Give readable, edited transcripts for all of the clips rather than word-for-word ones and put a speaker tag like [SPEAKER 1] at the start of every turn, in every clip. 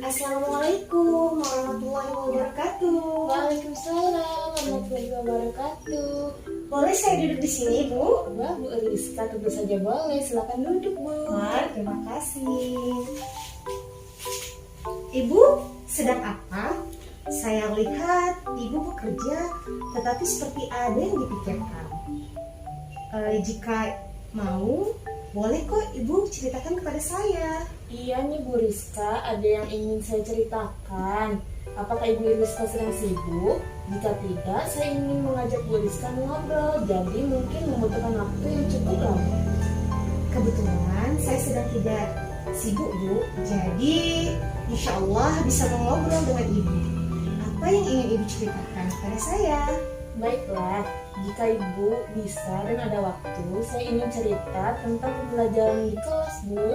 [SPEAKER 1] Assalamualaikum warahmatullahi wabarakatuh.
[SPEAKER 2] Waalaikumsalam warahmatullahi wabarakatuh.
[SPEAKER 1] Boleh saya duduk di sini, Bu?
[SPEAKER 2] Wah, Bu Rizka, tentu saja boleh. Silakan duduk, Bu.
[SPEAKER 1] Wah, terima kasih. Ibu sedang apa? Saya lihat Ibu bekerja, tetapi seperti ada yang dipikirkan. Jika mau, boleh kok Ibu ceritakan kepada saya.
[SPEAKER 2] Iya nih Bu Rizka, ada yang ingin saya ceritakan. Apakah Ibu Rizka sedang sibuk? Jika tidak, saya ingin mengajak Bu Rizka ngobrol. Jadi mungkin membutuhkan waktu yang cukup lama.
[SPEAKER 1] Kebetulan saya sedang tidak sibuk, Bu. Jadi insya Allah bisa mengobrol dengan Ibu. Apa yang ingin Ibu ceritakan kepada saya?
[SPEAKER 2] Baiklah, jika Ibu bisa dan ada waktu, saya ingin cerita tentang pembelajaran di kelas, Bu.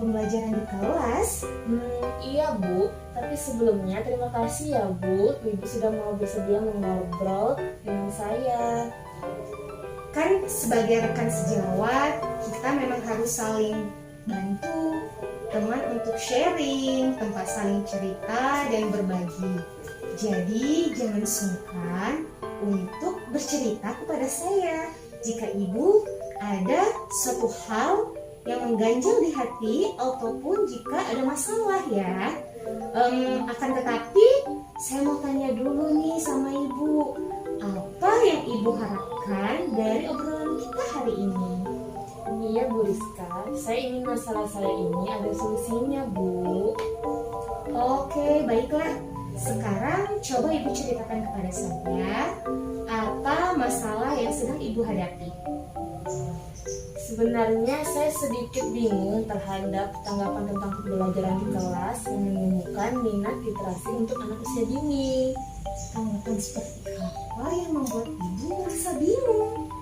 [SPEAKER 1] Pembelajaran di kelas?
[SPEAKER 2] Iya Bu, tapi sebelumnya terima kasih ya Bu, Ibu sudah mau bersedia mengobrol dengan saya.
[SPEAKER 1] Kan sebagai rekan sejawat, kita memang harus saling bantu, teman untuk sharing, tempat saling cerita dan berbagi. Jadi jangan sungkan untuk bercerita kepada saya jika Ibu ada suatu hal yang mengganjal di hati ataupun jika ada masalah ya. Akan tetapi saya mau tanya dulu nih sama Ibu, apa yang Ibu harapkan dari obrolan kita hari ini?
[SPEAKER 2] Iya Bu Rizka, saya ingin masalah saya ini ada solusinya Bu.
[SPEAKER 1] Oke, baiklah. Sekarang coba Ibu ceritakan kepada saya apa masalah yang sedang Ibu hadapi.
[SPEAKER 2] Sebenarnya saya sedikit bingung terhadap tanggapan tentang pembelajaran di kelas yang menemukan minat literasi untuk anak usia dini.
[SPEAKER 1] Tanggapan seperti apa yang membuat Ibu merasa bingung?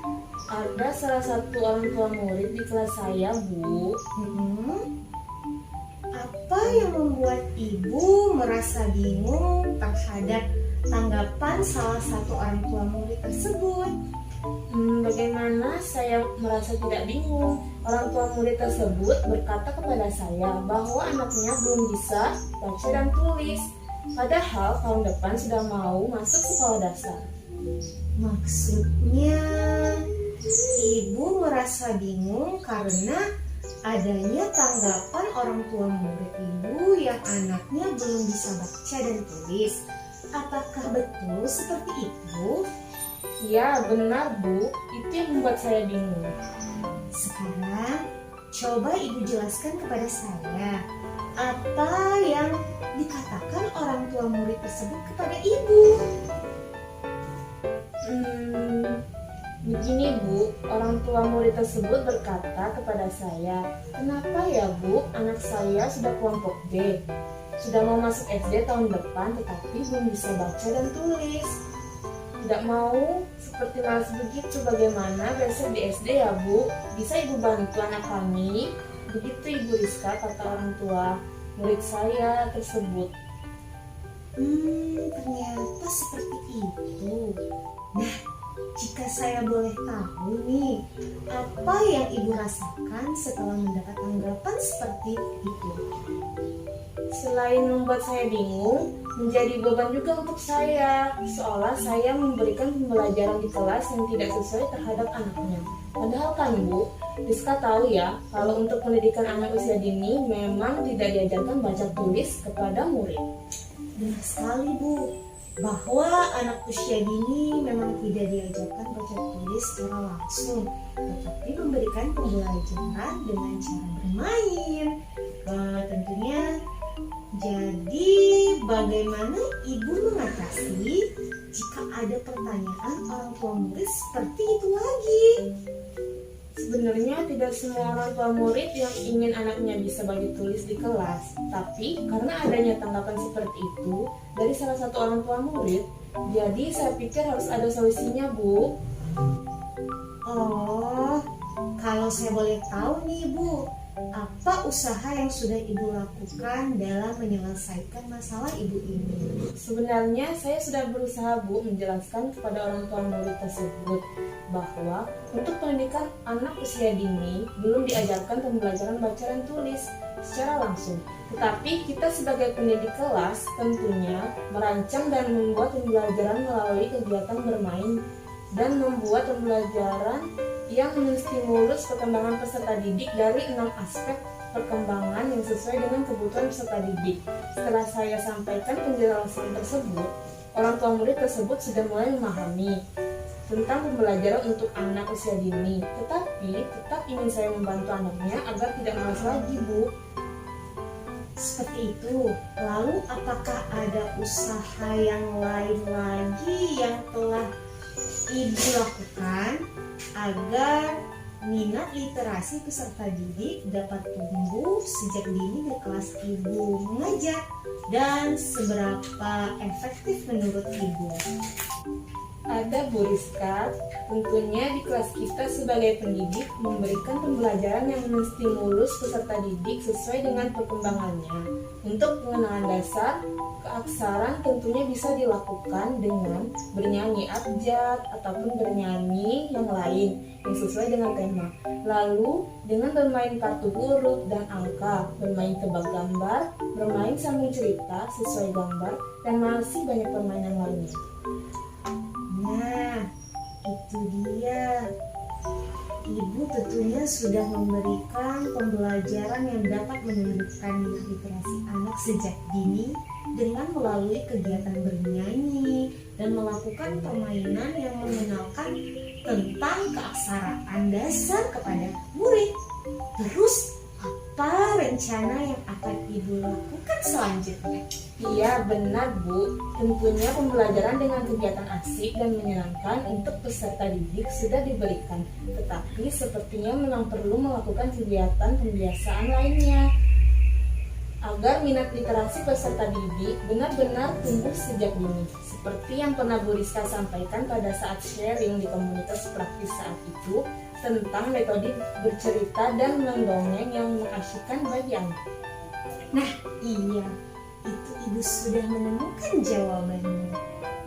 [SPEAKER 2] Ada salah satu orang tua murid di kelas saya Bu.
[SPEAKER 1] Apa yang membuat Ibu merasa bingung terhadap tanggapan salah satu orang tua murid tersebut?
[SPEAKER 2] Bagaimana saya merasa tidak bingung? Orang tua murid tersebut berkata kepada saya bahwa anaknya belum bisa baca dan tulis. Padahal tahun depan sudah mau masuk sekolah dasar.
[SPEAKER 1] Maksudnya Ibu merasa bingung karena adanya tanggapan orang tua murid Ibu yang anaknya belum bisa baca dan tulis. Apakah betul seperti itu?
[SPEAKER 2] Ya benar Bu, itu yang membuat saya bingung.
[SPEAKER 1] Sekarang coba Ibu jelaskan kepada saya apa yang dikatakan orang tua murid tersebut kepada Ibu.
[SPEAKER 2] Begini Bu, orang tua murid tersebut berkata kepada saya, kenapa ya Bu, anak saya sudah kelompok D, sudah mau masuk SD tahun depan tetapi belum bisa baca dan tulis. Tidak mau seperti malas begitu, bagaimana besok di SD ya Bu? Bisa Ibu bantu anak kami? Begitu Ibu Rizka, kata orang tua murid saya tersebut.
[SPEAKER 1] Ternyata seperti itu. Nah, jika saya boleh tahu nih, apa yang Ibu rasakan setelah mendapat tanggapan seperti itu?
[SPEAKER 2] Selain membuat saya bingung, menjadi beban juga untuk saya, seolah saya memberikan pembelajaran di kelas yang tidak sesuai terhadap anaknya. Padahal kan Bu, Rizka tahu ya, kalau untuk pendidikan anak usia dini memang tidak diajarkan baca tulis kepada murid.
[SPEAKER 1] Benar sekali Bu, bahwa anak usia dini memang tidak diajarkan baca tulis secara langsung, tetapi memberikan pembelajaran dengan cara bermain. Tentunya, jadi bagaimana Ibu mengatasi jika ada pertanyaan orang tua murid seperti itu lagi?
[SPEAKER 2] Sebenarnya tidak semua orang tua murid yang ingin anaknya bisa baca tulis di kelas, tapi karena adanya tanggapan seperti itu dari salah satu orang tua murid, jadi saya pikir harus ada solusinya Bu.
[SPEAKER 1] Oh, kalau saya boleh tahu nih Bu, apa usaha yang sudah Ibu lakukan dalam menyelesaikan masalah Ibu ini?
[SPEAKER 2] Sebenarnya saya sudah berusaha Bu menjelaskan kepada orang tua murid tersebut bahwa untuk pendidikan anak usia dini belum diajarkan pembelajaran baca dan tulis. secara langsung. Tetapi kita sebagai pendidik kelas tentunya merancang dan membuat pembelajaran melalui kegiatan bermain dan membuat pembelajaran yang menstimulus perkembangan peserta didik dari 6 aspek perkembangan yang sesuai dengan kebutuhan peserta didik. Setelah saya sampaikan penjelasan tersebut, orang tua murid tersebut sudah mulai memahami tentang pembelajaran untuk anak usia dini. Tetapi tetap ingin saya membantu anaknya agar tidak malas lagi, Bu.
[SPEAKER 1] Seperti itu. Lalu apakah ada usaha yang lain lagi yang telah Ibu lakukan agar minat literasi peserta didik dapat tumbuh sejak dini di kelas Ibu mengajar, dan seberapa efektif menurut Ibu?
[SPEAKER 2] Ada, Bu Rizka. Tentunya di kelas kita sebagai pendidik memberikan pembelajaran yang menstimulus peserta didik sesuai dengan perkembangannya. Untuk pengenalan dasar keaksaraan tentunya bisa dilakukan dengan bernyanyi abjad ataupun bernyanyi yang lain yang sesuai dengan tema. Lalu dengan bermain kartu huruf dan angka, bermain tebak gambar, bermain sambung cerita sesuai gambar, dan masih banyak permainan lainnya.
[SPEAKER 1] Nah, itu dia. Ibu tentunya sudah memberikan pembelajaran yang dapat menumbuhkan minat literasi anak sejak dini dengan melalui kegiatan bernyanyi dan melakukan permainan yang mengenalkan tentang keaksaraan dasar kepada murid. Terus, apa rencana yang akan Ibu lakukan selanjutnya?
[SPEAKER 2] Iya, benar, Bu. Tentunya pembelajaran dengan kegiatan asik dan menyenangkan untuk peserta didik sudah diberikan. Tetapi sepertinya memang perlu melakukan kegiatan pembiasaan lainnya agar minat literasi peserta didik benar-benar tumbuh sejak dini. Seperti yang pernah Bu Rizka sampaikan pada saat sharing di komunitas praktis saat itu tentang metode bercerita dan mendongeng yang mengasyikkan bagi anak.
[SPEAKER 1] Nah, iya. Itu Ibu sudah menemukan jawabannya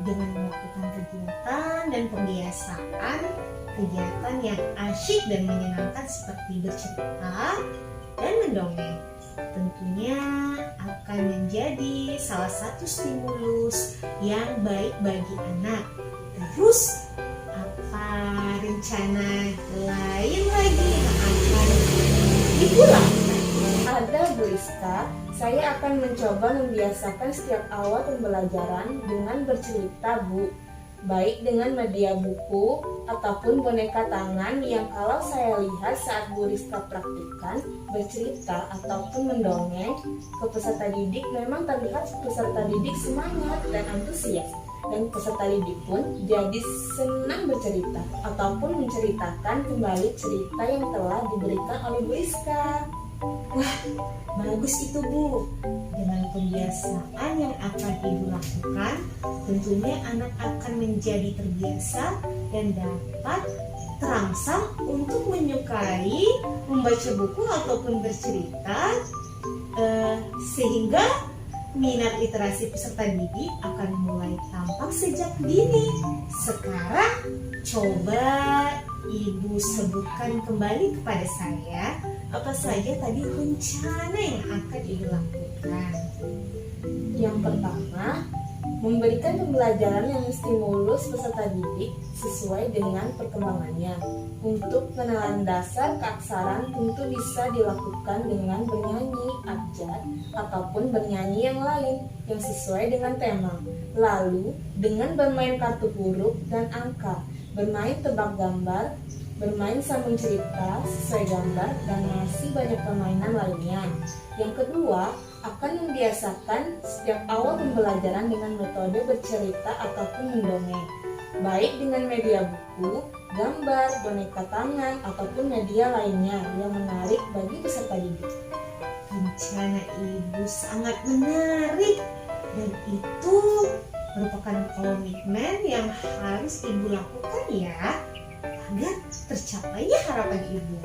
[SPEAKER 1] dengan melakukan kegiatan dan pembiasaan kegiatan yang asyik dan menyenangkan seperti bercerita dan mendongeng. Tentunya akan menjadi salah satu stimulus yang baik bagi anak. Terus apa rencana lain lagi yang akan Ibu lakukan?
[SPEAKER 2] Ada, Bu Rizka. Saya akan mencoba membiasakan setiap awal pembelajaran dengan bercerita, Bu. Baik dengan media buku ataupun boneka tangan yang kalau saya lihat saat Bu Rizka praktikkan bercerita ataupun mendongeng ke peserta didik, memang terlihat peserta didik semangat dan antusias. Dan peserta didik pun jadi senang bercerita ataupun menceritakan kembali cerita yang telah diberikan oleh Bu Rizka.
[SPEAKER 1] Wah, bagus itu, Bu. Dengan pembiasaan yang akan Ibu lakukan, tentunya anak akan menjadi terbiasa dan dapat terangsang untuk menyukai membaca buku ataupun bercerita, sehingga minat literasi peserta didik akan mulai tampak sejak dini. Sekarang coba Ibu sebutkan kembali kepada saya apa saja tadi rencana yang akan Ibu lakukan.
[SPEAKER 2] Yang pertama, memberikan pembelajaran yang menstimulus peserta didik sesuai dengan perkembangannya. Untuk pengenalan dasar keaksaraan tentu bisa dilakukan dengan bernyanyi abjad ataupun bernyanyi yang lain yang sesuai dengan tema. Lalu, dengan bermain kartu huruf dan angka, bermain tebak gambar, bermain sambung cerita sesuai gambar, dan masih banyak permainan lainnya. Yang kedua, akan membiasakan setiap awal pembelajaran dengan metode bercerita ataupun mendongeng, baik dengan media buku, gambar, boneka tangan, ataupun media lainnya yang menarik bagi peserta didik.
[SPEAKER 1] Rencana Ibu sangat menarik, dan itu merupakan komitmen yang harus Ibu lakukan ya, agar tercapainya harapan Ibu.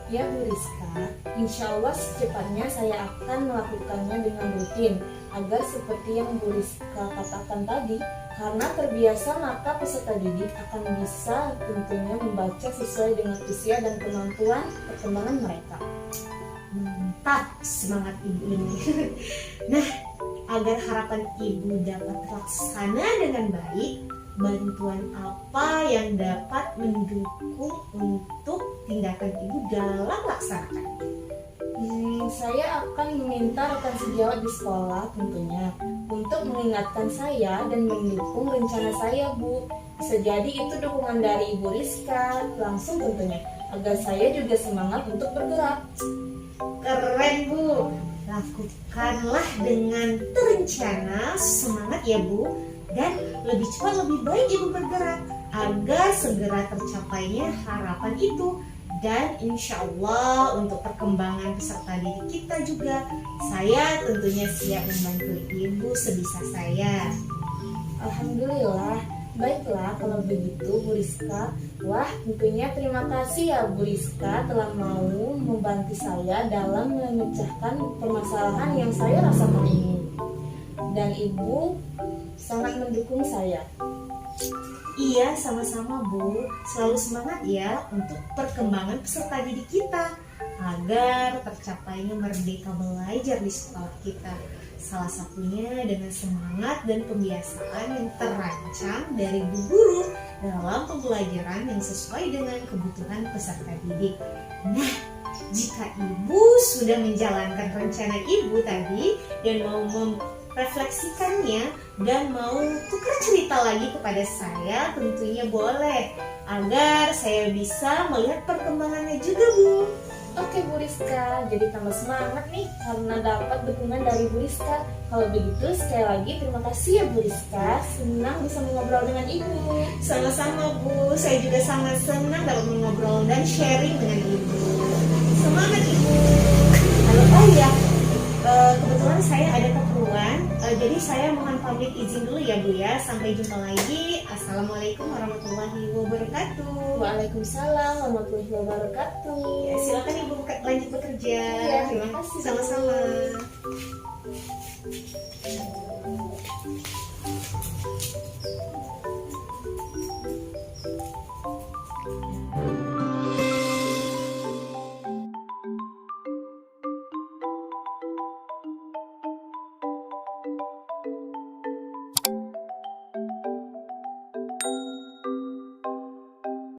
[SPEAKER 2] Ya, Bu Rizka, insya Allah secepatnya saya akan melakukannya dengan rutin agar seperti yang Bu Rizka katakan tadi, karena terbiasa maka peserta didik akan bisa tentunya membaca sesuai dengan usia dan kemampuan perkembangan mereka.
[SPEAKER 1] Mantap semangat ibu ini. Nah, agar harapan ibu dapat terlaksana dengan baik, bantuan apa yang dapat mendukung untuk tindakan ibu dalam melaksanakan?
[SPEAKER 2] Saya akan meminta rekan sejawat di sekolah tentunya untuk mengingatkan saya dan mendukung rencana saya, Bu. Bisa jadi itu dukungan dari Ibu Rizka langsung tentunya, agar saya juga semangat untuk bergerak.
[SPEAKER 1] Keren Bu, lakukanlah dengan terencana, semangat ya Bu, dan lebih cepat lebih baik ibu bergerak agar segera tercapainya harapan itu. Dan insya Allah untuk perkembangan peserta didik kita juga, saya tentunya siap membantu ibu sebisa saya.
[SPEAKER 2] Alhamdulillah, baiklah kalau begitu Bu Rizka. Wah, tentunya terima kasih ya Bu Rizka telah mau membantu saya dalam memecahkan permasalahan yang saya rasakan ini. Dan Ibu sangat mendukung saya.
[SPEAKER 1] Iya, sama-sama Bu. Selalu semangat ya untuk perkembangan peserta didik kita agar tercapainya merdeka belajar di sekolah kita. Salah satunya dengan semangat dan pembiasaan yang terancang dari Bu Guru dalam pembelajaran yang sesuai dengan kebutuhan peserta didik. Nah, jika Ibu sudah menjalankan rencana Ibu tadi dan mau refleksikannya dan mau tukar cerita lagi kepada saya, tentunya boleh agar saya bisa melihat perkembangannya juga Bu.
[SPEAKER 2] Oke Bu Rizka, jadi tambah semangat nih karena dapat dukungan dari Bu Rizka. Kalau begitu sekali lagi terima kasih ya Bu Rizka, senang bisa mengobrol dengan Ibu.
[SPEAKER 1] Sama-sama Bu, saya juga sangat senang dapat mengobrol dan sharing dengan Ibu. Semangat Ibu. Halo, oh iya, kebetulan saya ada keperluan, jadi saya mohon pamit izin dulu ya Bu ya. Sampai jumpa lagi. Assalamualaikum warahmatullahi wabarakatuh.
[SPEAKER 2] Waalaikumsalam warahmatullahi wabarakatuh.
[SPEAKER 1] Ya, silakan Ibu lanjut bekerja.
[SPEAKER 2] Iya,
[SPEAKER 1] Terima kasih. Sama-sama.